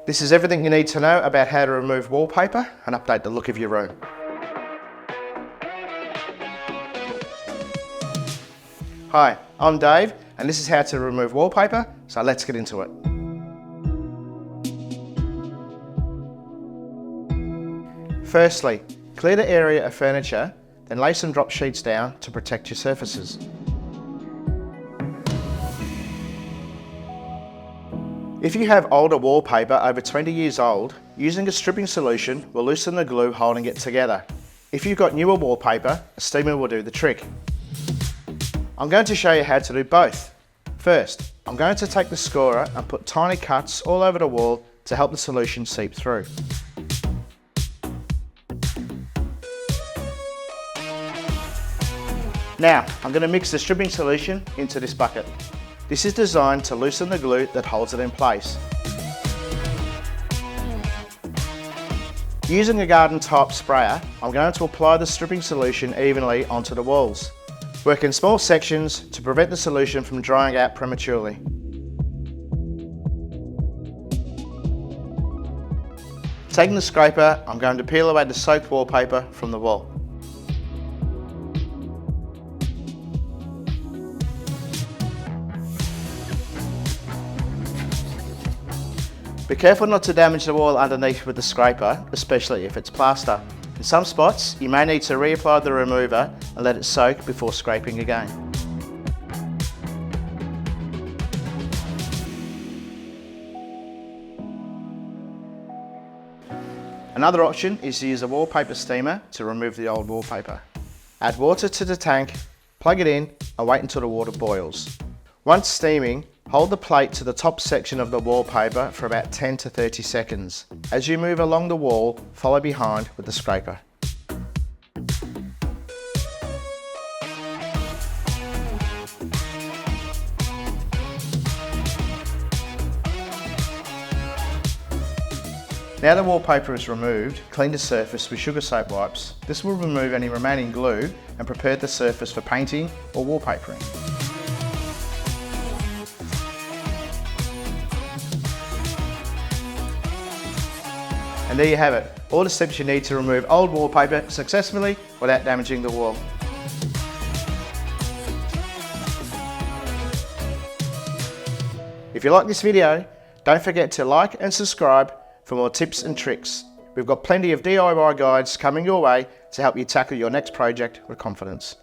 This is everything you need to know about how to remove wallpaper and update the look of your room. Hi, I'm Dave and this is how to remove wallpaper, so let's get into it. Firstly, clear the area of furniture, then lay some drop sheets down to protect your surfaces. If you have older wallpaper over 20 years old, using a stripping solution will loosen the glue holding it together. If you've got newer wallpaper, a steamer will do the trick. I'm going to show you how to do both. First, I'm going to take the scorer and put tiny cuts all over the wall to help the solution seep through. Now, I'm going to mix the stripping solution into this bucket. This is designed to loosen the glue that holds it in place. Using a garden type sprayer, I'm going to apply the stripping solution evenly onto the walls. Work in small sections to prevent the solution from drying out prematurely. Taking the scraper, I'm going to peel away the soaked wallpaper from the wall. Be careful not to damage the wall underneath with the scraper, especially if it's plaster. In some spots, you may need to reapply the remover and let it soak before scraping again. Another option is to use a wallpaper steamer to remove the old wallpaper. Add water to the tank, plug it in and wait until the water boils. Once steaming, hold the plate to the top section of the wallpaper for about 10 to 30 seconds. As you move along the wall, follow behind with the scraper. Now the wallpaper is removed, clean the surface with sugar soap wipes. This will remove any remaining glue and prepare the surface for painting or wallpapering. And there you have it, all the steps you need to remove old wallpaper successfully without damaging the wall. If you like this video, don't forget to like and subscribe for more tips and tricks. We've got plenty of DIY guides coming your way to help you tackle your next project with confidence.